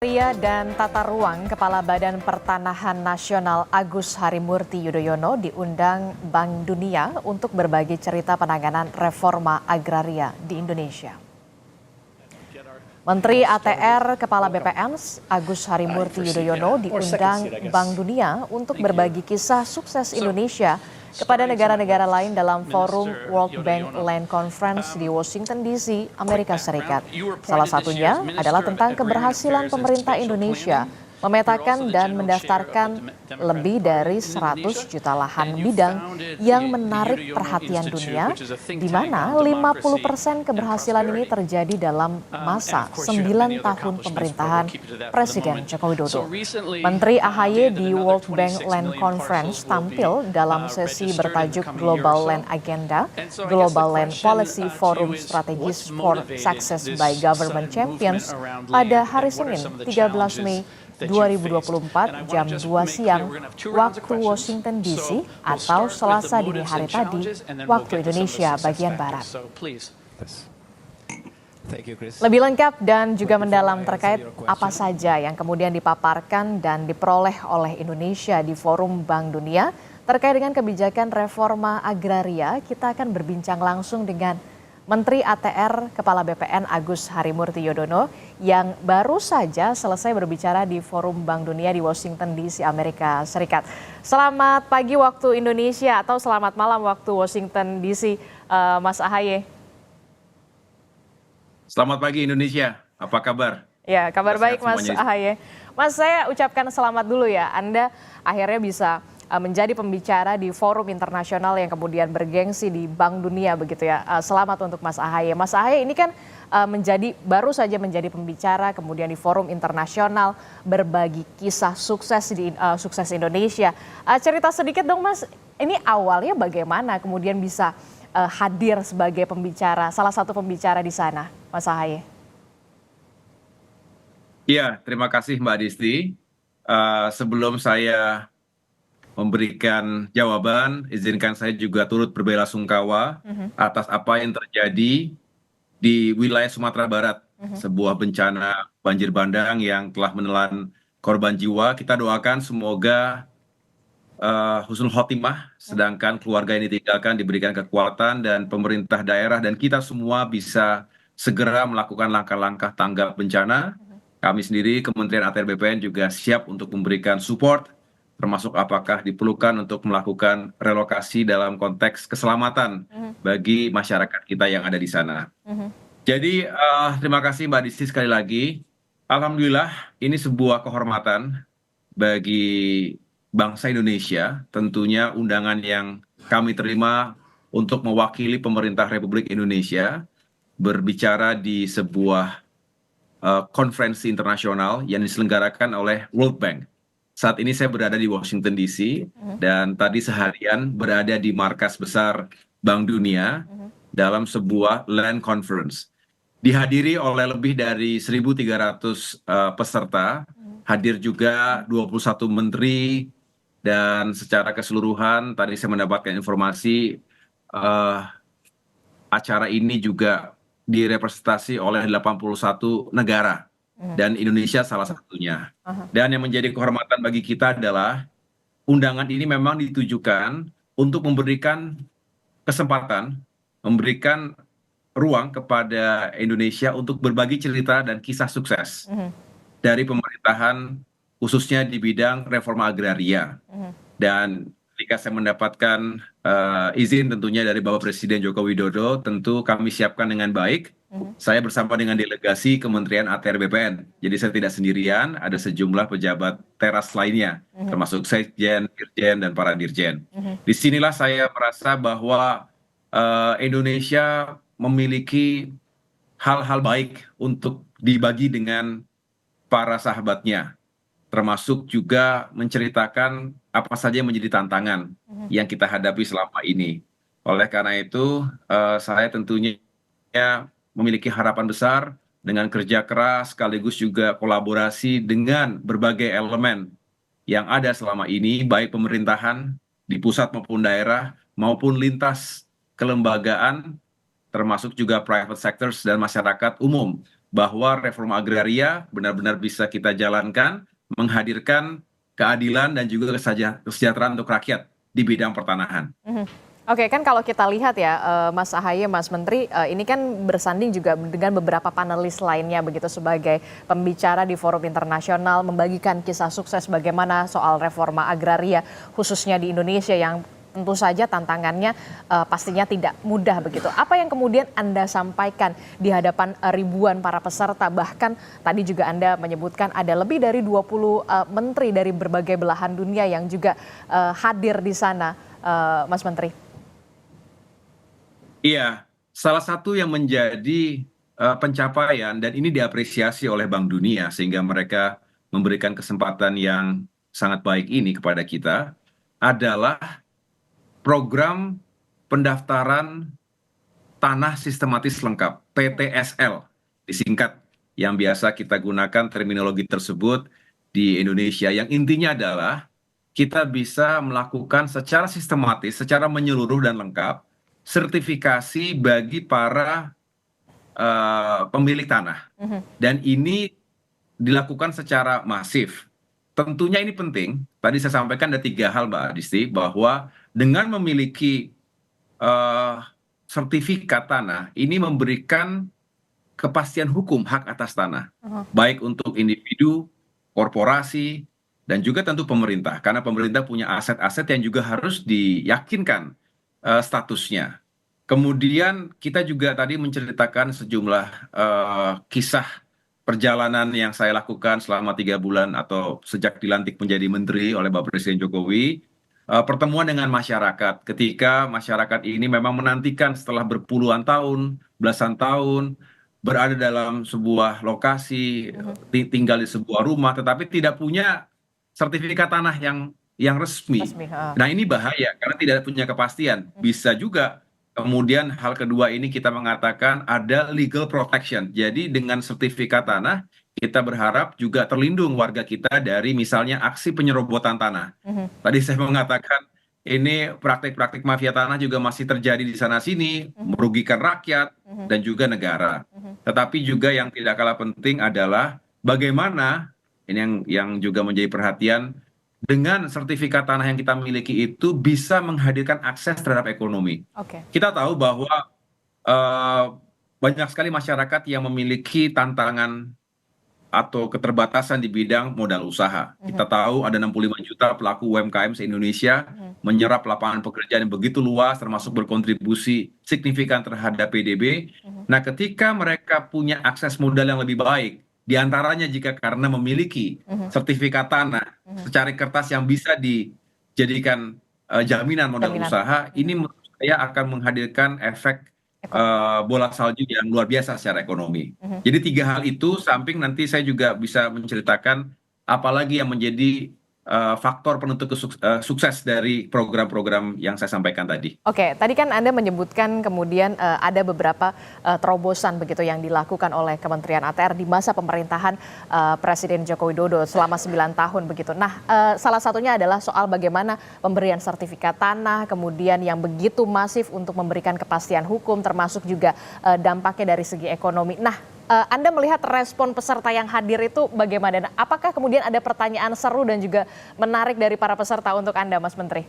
Ria dan Tata Ruang, Kepala Badan Pertanahan Nasional Agus Harimurti Yudhoyono diundang Bank Dunia untuk berbagi cerita penanganan reforma agraria di Indonesia. Menteri ATR Kepala BPN Agus Harimurti Yudhoyono diundang Bank Dunia untuk berbagi kisah sukses Indonesia kepada negara-negara lain dalam forum World Bank Land Conference di Washington DC, Amerika Serikat. Salah satunya adalah tentang keberhasilan pemerintah Indonesia memetakan dan mendaftarkan lebih dari 100 juta lahan bidang yang menarik perhatian dunia, di mana 50% keberhasilan ini terjadi dalam masa 9 tahun pemerintahan Presiden Joko Widodo. Menteri AHY di World Bank Land Conference tampil dalam sesi bertajuk Global Land Agenda, Global Land Policy Forum Strategies for Success by Government Champions pada hari Senin 13 Mei 2024 jam 2 siang waktu Washington DC atau Selasa dini hari tadi waktu Indonesia bagian Barat. Lebih lengkap dan juga mendalam terkait apa saja yang kemudian dipaparkan dan diperoleh oleh Indonesia di Forum Bank Dunia terkait dengan kebijakan reforma agraria, kita akan berbincang langsung dengan Menteri ATR Kepala BPN Agus Harimurti Yudhoyono yang baru saja selesai berbicara di Forum Bank Dunia di Washington DC, Amerika Serikat. Selamat pagi waktu Indonesia atau selamat malam waktu Washington DC, Mas AHY. Selamat pagi Indonesia, apa kabar? Ya, kabar baik Mas AHY. Mas, saya ucapkan selamat dulu ya, Anda akhirnya bisa menjadi pembicara di forum internasional yang kemudian bergengsi di Bank Dunia begitu ya. Selamat untuk Mas AHY. Mas AHY ini kan baru saja menjadi pembicara kemudian di forum internasional berbagi kisah sukses Indonesia. Cerita sedikit dong Mas, ini awalnya bagaimana kemudian bisa hadir sebagai pembicara, salah satu pembicara di sana, Mas AHY? Iya, terima kasih Mbak Disti. Sebelum saya memberikan jawaban, izinkan saya juga turut berbelasungkawa atas apa yang terjadi di wilayah Sumatera Barat, sebuah bencana banjir bandang yang telah menelan korban jiwa. Kita doakan semoga husnul khotimah, sedangkan keluarga ini ditinggalkan diberikan kekuatan dan pemerintah daerah dan kita semua bisa segera melakukan langkah-langkah tanggap bencana. Kami sendiri, Kementerian ATR BPN juga siap untuk memberikan support, termasuk apakah diperlukan untuk melakukan relokasi dalam konteks keselamatan bagi masyarakat kita yang ada di sana. Jadi terima kasih Mbak Disti sekali lagi. Alhamdulillah ini sebuah kehormatan bagi bangsa Indonesia, tentunya undangan yang kami terima untuk mewakili pemerintah Republik Indonesia berbicara di sebuah konferensi internasional yang diselenggarakan oleh World Bank. Saat ini saya berada di Washington DC dan tadi seharian berada di markas besar Bank Dunia dalam sebuah land conference. Dihadiri oleh lebih dari 1.300 peserta, hadir juga 21 menteri dan secara keseluruhan tadi saya mendapatkan informasi acara ini juga direpresentasi oleh 81 negara. Dan Indonesia salah satunya. Dan yang menjadi kehormatan bagi kita adalah undangan ini memang ditujukan untuk memberikan kesempatan, memberikan ruang kepada Indonesia untuk berbagi cerita dan kisah sukses dari pemerintahan khususnya di bidang reforma agraria. Dan ketika saya mendapatkan izin tentunya dari Bapak Presiden Joko Widodo, tentu kami siapkan dengan baik. Saya bersama dengan delegasi Kementerian ATR BPN. Jadi saya tidak sendirian, ada sejumlah pejabat teras lainnya, termasuk Sekjen, Dirjen, dan para Dirjen. Disinilah saya merasa bahwa Indonesia memiliki hal-hal baik untuk dibagi dengan para sahabatnya, termasuk juga menceritakan apa saja yang menjadi tantangan yang kita hadapi selama ini. Oleh karena itu, saya tentunya memiliki harapan besar dengan kerja keras sekaligus juga kolaborasi dengan berbagai elemen yang ada selama ini, baik pemerintahan di pusat maupun daerah, maupun lintas kelembagaan, termasuk juga private sectors dan masyarakat umum, bahwa reforma agraria benar-benar bisa kita jalankan, menghadirkan keadilan dan juga kesejahteraan untuk rakyat di bidang pertanahan. Oke, kan kalau kita lihat ya, Mas Ahaye, Mas Menteri, ini kan bersanding juga dengan beberapa panelis lainnya begitu sebagai pembicara di forum internasional, membagikan kisah sukses bagaimana soal reforma agraria khususnya di Indonesia yang tentu saja tantangannya pastinya tidak mudah begitu. Apa yang kemudian Anda sampaikan di hadapan ribuan para peserta, bahkan tadi juga Anda menyebutkan ada lebih dari 20 menteri dari berbagai belahan dunia yang juga hadir di sana, Mas Menteri? Iya, salah satu yang menjadi pencapaian dan ini diapresiasi oleh Bank Dunia sehingga mereka memberikan kesempatan yang sangat baik ini kepada kita adalah program pendaftaran tanah sistematis lengkap (PTSL) disingkat, yang biasa kita gunakan terminologi tersebut di Indonesia, yang intinya adalah kita bisa melakukan secara sistematis, secara menyeluruh dan lengkap sertifikasi bagi para pemilik tanah, dan ini dilakukan secara masif. Tentunya ini penting. Tadi saya sampaikan ada 3 hal, Mbak Adisti, bahwa dengan memiliki sertifikat tanah ini memberikan kepastian hukum hak atas tanah, baik untuk individu, korporasi, dan juga tentu pemerintah, karena pemerintah punya aset-aset yang juga harus diyakinkan statusnya. Kemudian kita juga tadi menceritakan sejumlah kisah perjalanan yang saya lakukan selama 3 bulan atau sejak dilantik menjadi menteri oleh Bapak Presiden Jokowi, pertemuan dengan masyarakat, ketika masyarakat ini memang menantikan setelah berpuluhan tahun, belasan tahun, berada dalam sebuah lokasi, tinggal di sebuah rumah, tetapi tidak punya sertifikat tanah yang resmi. Nah, ini bahaya karena tidak punya kepastian. Bisa juga kemudian hal kedua ini kita mengatakan ada legal protection. Jadi dengan sertifikat tanah kita berharap juga terlindung warga kita dari misalnya aksi penyerobotan tanah. Tadi saya mengatakan ini praktik-praktik mafia tanah juga masih terjadi di sana-sini, merugikan rakyat dan juga negara. Tetapi juga yang tidak kalah penting adalah bagaimana ini yang juga menjadi perhatian, dengan sertifikat tanah yang kita miliki itu bisa menghadirkan akses terhadap ekonomi. Kita tahu bahwa banyak sekali masyarakat yang memiliki tantangan atau keterbatasan di bidang modal usaha. Kita tahu ada 65 juta pelaku UMKM se-Indonesia, menyerap lapangan pekerjaan yang begitu luas, termasuk berkontribusi signifikan terhadap PDB. Nah, ketika mereka punya akses modal yang lebih baik, diantaranya jika karena memiliki sertifikat tanah secari kertas yang bisa dijadikan jaminan modal usaha, ini menurut saya akan menghadirkan efek bola salju yang luar biasa secara ekonomi. Jadi 3 hal itu, samping nanti saya juga bisa menceritakan apalagi yang menjadi faktor penentu sukses dari program-program yang saya sampaikan tadi. Oke, tadi kan Anda menyebutkan kemudian ada beberapa terobosan begitu yang dilakukan oleh Kementerian ATR di masa pemerintahan Presiden Joko Widodo selama 9 tahun begitu. Nah, salah satunya adalah soal bagaimana pemberian sertifikat tanah, kemudian yang begitu masif untuk memberikan kepastian hukum, termasuk juga dampaknya dari segi ekonomi. Nah, Anda melihat respon peserta yang hadir itu bagaimana? Apakah kemudian ada pertanyaan seru dan juga menarik dari para peserta untuk Anda, Mas Menteri?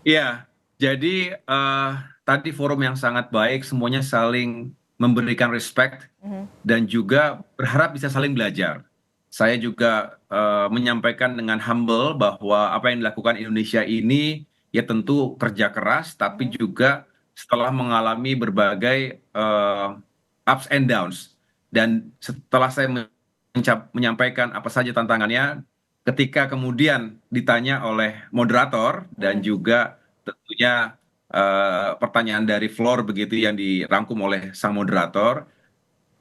Iya, jadi tadi forum yang sangat baik, semuanya saling memberikan respect dan juga berharap bisa saling belajar. Saya juga menyampaikan dengan humble bahwa apa yang dilakukan Indonesia ini ya tentu kerja keras, tapi juga setelah mengalami berbagai ups and downs. Dan setelah saya menyampaikan apa saja tantangannya, ketika kemudian ditanya oleh moderator dan juga tentunya pertanyaan dari floor begitu yang dirangkum oleh sang moderator,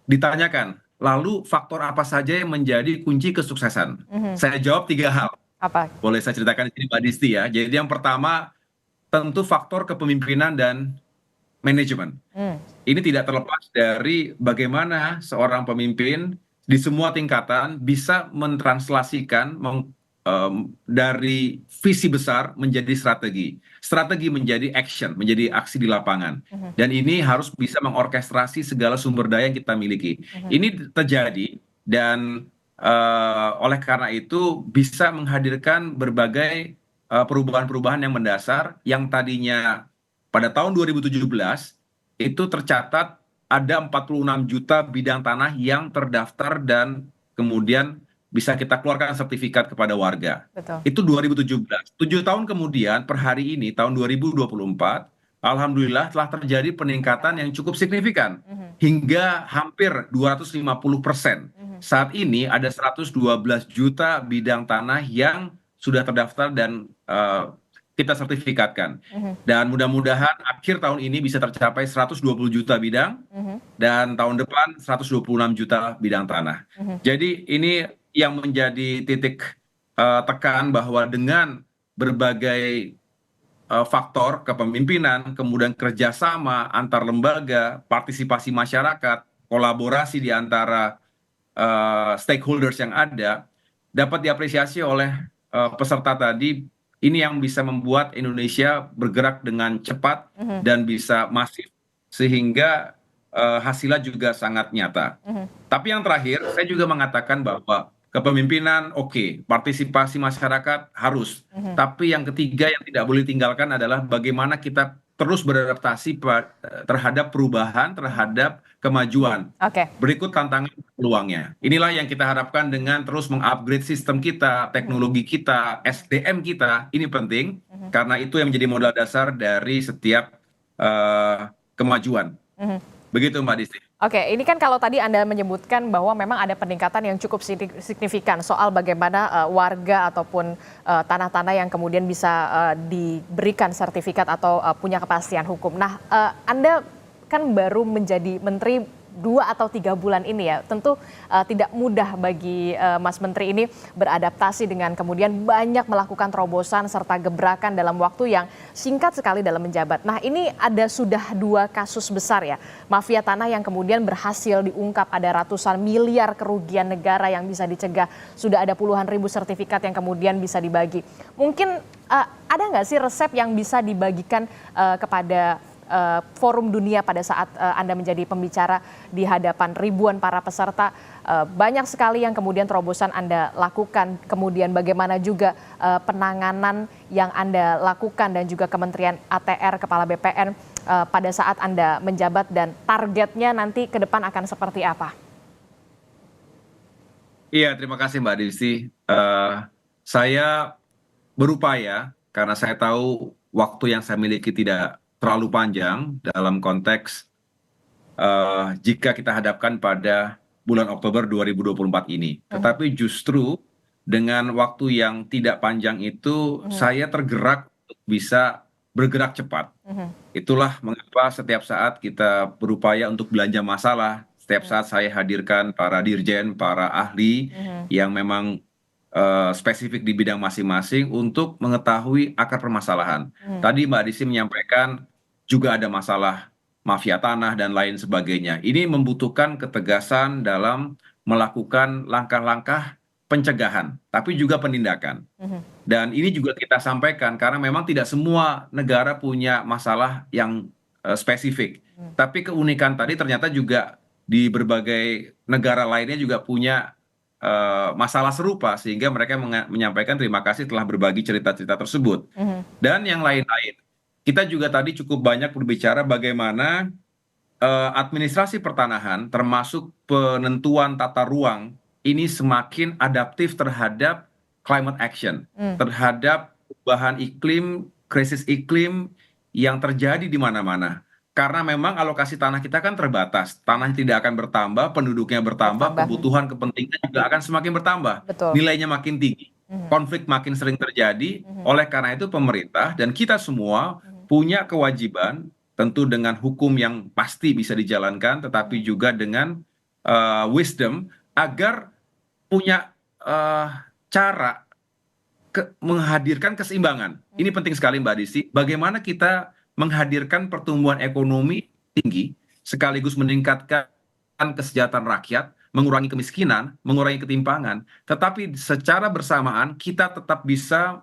ditanyakan, lalu faktor apa saja yang menjadi kunci kesuksesan? Saya jawab 3 hal. Apa? Boleh saya ceritakan di sini, Mbak Disti ya. Jadi yang pertama, tentu faktor kepemimpinan dan manajemen. Ini tidak terlepas dari bagaimana seorang pemimpin di semua tingkatan bisa mentranslasikan, dari visi besar menjadi strategi, strategi menjadi action, menjadi aksi di lapangan. Dan ini harus bisa mengorkestrasi segala sumber daya yang kita miliki. Ini terjadi dan oleh karena itu bisa menghadirkan berbagai perubahan-perubahan yang mendasar yang tadinya pada tahun 2017 itu tercatat ada 46 juta bidang tanah yang terdaftar dan kemudian bisa kita keluarkan sertifikat kepada warga. Betul. Itu 2017. 7 tahun kemudian per hari ini tahun 2024, alhamdulillah telah terjadi peningkatan yang cukup signifikan hingga hampir 250%. Saat ini ada 112 juta bidang tanah yang sudah terdaftar dan kita sertifikatkan. Dan mudah-mudahan akhir tahun ini bisa tercapai 120 juta bidang dan tahun depan 126 juta bidang tanah. Jadi ini yang menjadi titik tekan bahwa dengan berbagai faktor kepemimpinan, kemudian kerjasama antar lembaga, partisipasi masyarakat, kolaborasi di antara stakeholders yang ada, dapat diapresiasi oleh peserta tadi. Ini yang bisa membuat Indonesia bergerak dengan cepat dan bisa masif, sehingga hasilnya juga sangat nyata. Tapi yang terakhir, saya juga mengatakan bahwa kepemimpinan oke, partisipasi masyarakat harus. Tapi yang ketiga yang tidak boleh tinggalkan adalah bagaimana kita terus beradaptasi terhadap perubahan, terhadap kemajuan. Berikut tantangan peluangnya. Inilah yang kita harapkan dengan terus mengupgrade sistem kita, teknologi kita, SDM kita. Ini penting karena itu yang menjadi modal dasar dari setiap kemajuan. Begitu Mbak Disti. Oke, ini kan kalau tadi Anda menyebutkan bahwa memang ada peningkatan yang cukup signifikan soal bagaimana warga ataupun tanah-tanah yang kemudian bisa diberikan sertifikat atau punya kepastian hukum. Nah, Anda kan baru menjadi menteri 2 atau 3 bulan ini ya, tentu tidak mudah bagi Mas Menteri ini beradaptasi dengan kemudian banyak melakukan terobosan serta gebrakan dalam waktu yang singkat sekali dalam menjabat. Nah, ini ada sudah 2 kasus besar ya, mafia tanah yang kemudian berhasil diungkap, ada ratusan miliar kerugian negara yang bisa dicegah, sudah ada puluhan ribu sertifikat yang kemudian bisa dibagi. Mungkin ada nggak sih resep yang bisa dibagikan kepada forum dunia pada saat Anda menjadi pembicara di hadapan ribuan para peserta? Banyak sekali yang kemudian terobosan Anda lakukan, kemudian bagaimana juga penanganan yang Anda lakukan dan juga Kementerian ATR, Kepala BPN pada saat Anda menjabat dan targetnya nanti ke depan akan seperti apa? Iya, terima kasih Mbak Desi. Saya berupaya karena saya tahu waktu yang saya miliki tidak terlalu panjang dalam konteks jika kita hadapkan pada bulan Oktober 2024 ini. Tetapi justru dengan waktu yang tidak panjang itu saya tergerak untuk bisa bergerak cepat. Itulah mengapa setiap saat kita berupaya untuk belanja masalah, setiap saat saya hadirkan para dirjen, para ahli yang memang spesifik di bidang masing-masing untuk mengetahui akar permasalahan. Tadi Mbak Desi menyampaikan juga ada masalah mafia tanah dan lain sebagainya. Ini membutuhkan ketegasan dalam melakukan langkah-langkah pencegahan, tapi juga penindakan. Dan ini juga kita sampaikan karena memang tidak semua negara punya masalah yang spesifik. Tapi keunikan tadi ternyata juga di berbagai negara lainnya juga punya masalah serupa, sehingga mereka menyampaikan terima kasih telah berbagi cerita-cerita tersebut. Dan yang lain-lain. Kita juga tadi cukup banyak berbicara bagaimana administrasi pertanahan termasuk penentuan tata ruang ini semakin adaptif terhadap climate action, terhadap perubahan iklim, krisis iklim yang terjadi di mana-mana. Karena memang alokasi tanah kita kan terbatas, tanah tidak akan bertambah, penduduknya bertambah, kebutuhan kepentingan juga akan semakin bertambah, nilainya makin tinggi, konflik makin sering terjadi. Oleh karena itu pemerintah dan kita semua punya kewajiban tentu dengan hukum yang pasti bisa dijalankan, tetapi juga dengan wisdom agar punya cara menghadirkan keseimbangan. Ini penting sekali Mbak Desi, bagaimana kita menghadirkan pertumbuhan ekonomi tinggi sekaligus meningkatkan kesejahteraan rakyat, mengurangi kemiskinan, mengurangi ketimpangan, tetapi secara bersamaan kita tetap bisa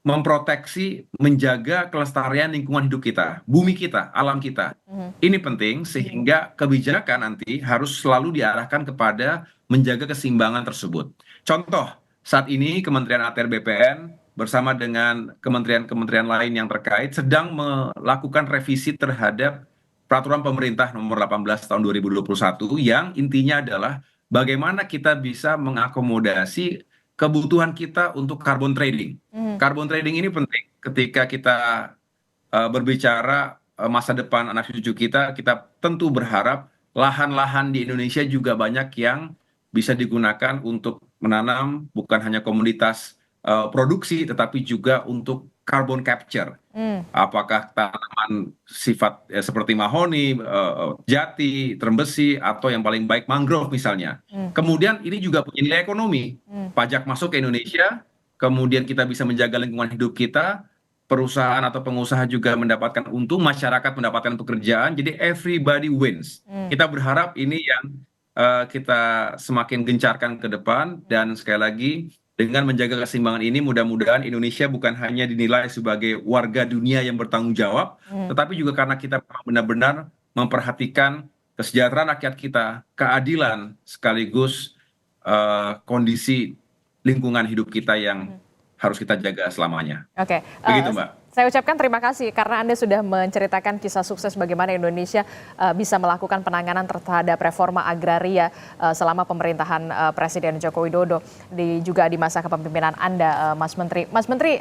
memproteksi, menjaga kelestarian lingkungan hidup kita, bumi kita, alam kita. Ini penting sehingga kebijakan nanti harus selalu diarahkan kepada menjaga keseimbangan tersebut. Contoh, saat ini Kementerian ATR BPN bersama dengan kementerian-kementerian lain yang terkait sedang melakukan revisi terhadap peraturan pemerintah nomor 18 tahun 2021 yang intinya adalah bagaimana kita bisa mengakomodasi kebutuhan kita untuk carbon trading. Carbon trading ini penting ketika kita berbicara masa depan anak cucu kita, kita tentu berharap lahan-lahan di Indonesia juga banyak yang bisa digunakan untuk menanam bukan hanya komoditas produksi, tetapi juga untuk carbon capture. Apakah tanaman sifat seperti mahoni, jati, terem besi, atau yang paling baik mangrove misalnya. Kemudian ini juga punya nilai ekonomi. Pajak masuk ke Indonesia, kemudian kita bisa menjaga lingkungan hidup kita, perusahaan atau pengusaha juga mendapatkan untung, masyarakat mendapatkan pekerjaan, jadi everybody wins. Kita berharap ini yang kita semakin gencarkan ke depan, dan sekali lagi dengan menjaga keseimbangan ini mudah-mudahan Indonesia bukan hanya dinilai sebagai warga dunia yang bertanggung jawab, tetapi juga karena kita benar-benar memperhatikan kesejahteraan rakyat kita, keadilan sekaligus kondisi lingkungan hidup kita yang harus kita jaga selamanya. Oke, begitu Mbak. Saya ucapkan terima kasih karena Anda sudah menceritakan kisah sukses bagaimana Indonesia bisa melakukan penanganan terhadap reforma agraria selama pemerintahan Presiden Joko Widodo, juga di masa kepemimpinan Anda, Mas Menteri. Mas Menteri,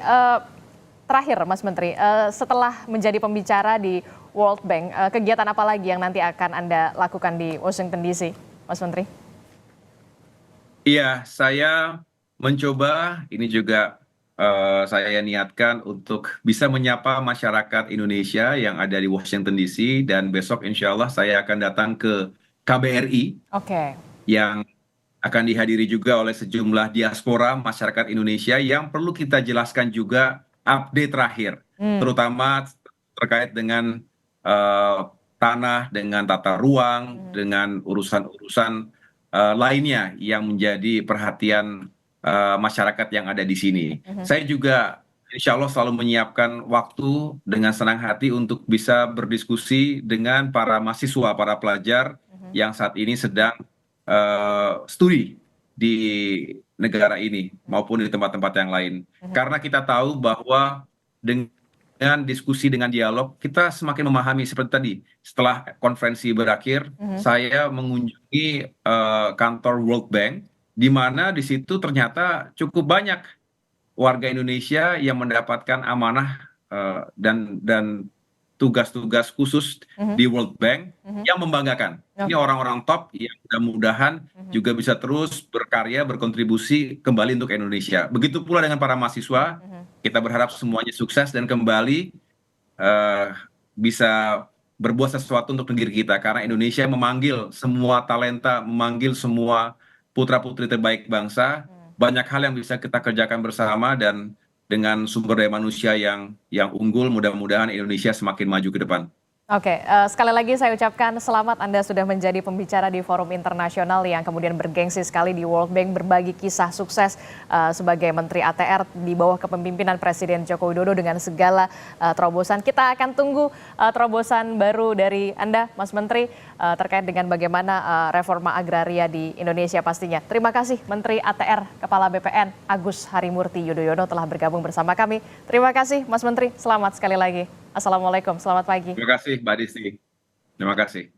terakhir Mas Menteri, setelah menjadi pembicara di World Bank, kegiatan apa lagi yang nanti akan Anda lakukan di Washington DC, Mas Menteri? Iya, saya mencoba, ini juga saya niatkan untuk bisa menyapa masyarakat Indonesia yang ada di Washington DC, dan besok insya Allah saya akan datang ke KBRI yang akan dihadiri juga oleh sejumlah diaspora masyarakat Indonesia yang perlu kita jelaskan juga update terakhir, terutama terkait dengan tanah, dengan tata ruang, dengan urusan-urusan lainnya yang menjadi perhatian masyarakat yang ada di sini. Saya juga insya Allah selalu menyiapkan waktu dengan senang hati untuk bisa berdiskusi dengan para mahasiswa, para pelajar yang saat ini sedang studi di negara ini maupun di tempat-tempat yang lain. Karena kita tahu bahwa dengan diskusi, dengan dialog, kita semakin memahami seperti tadi. Setelah konferensi berakhir, saya mengunjungi kantor World Bank, di mana di situ ternyata cukup banyak warga Indonesia yang mendapatkan amanah dan tugas-tugas khusus di World Bank yang membanggakan. Ini orang-orang top yang mudah-mudahan juga bisa terus berkarya, berkontribusi kembali untuk Indonesia. Begitu pula dengan para mahasiswa, kita berharap semuanya sukses dan kembali bisa berbuat sesuatu untuk negeri kita. Karena Indonesia memanggil semua talenta, memanggil semua putra-putri terbaik bangsa, banyak hal yang bisa kita kerjakan bersama, dan dengan sumber daya manusia yang unggul, mudah-mudahan Indonesia semakin maju ke depan. Oke, sekali lagi saya ucapkan selamat Anda sudah menjadi pembicara di forum internasional yang kemudian bergengsi sekali di World Bank, berbagi kisah sukses sebagai Menteri ATR di bawah kepemimpinan Presiden Joko Widodo dengan segala terobosan. Kita akan tunggu terobosan baru dari Anda, Mas Menteri, terkait dengan bagaimana reforma agraria di Indonesia pastinya. Terima kasih Menteri ATR, Kepala BPN Agus Harimurti Yudhoyono telah bergabung bersama kami. Terima kasih Mas Menteri, selamat sekali lagi. Assalamualaikum, selamat pagi. Terima kasih Mbak Disti. Terima kasih.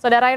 Saudara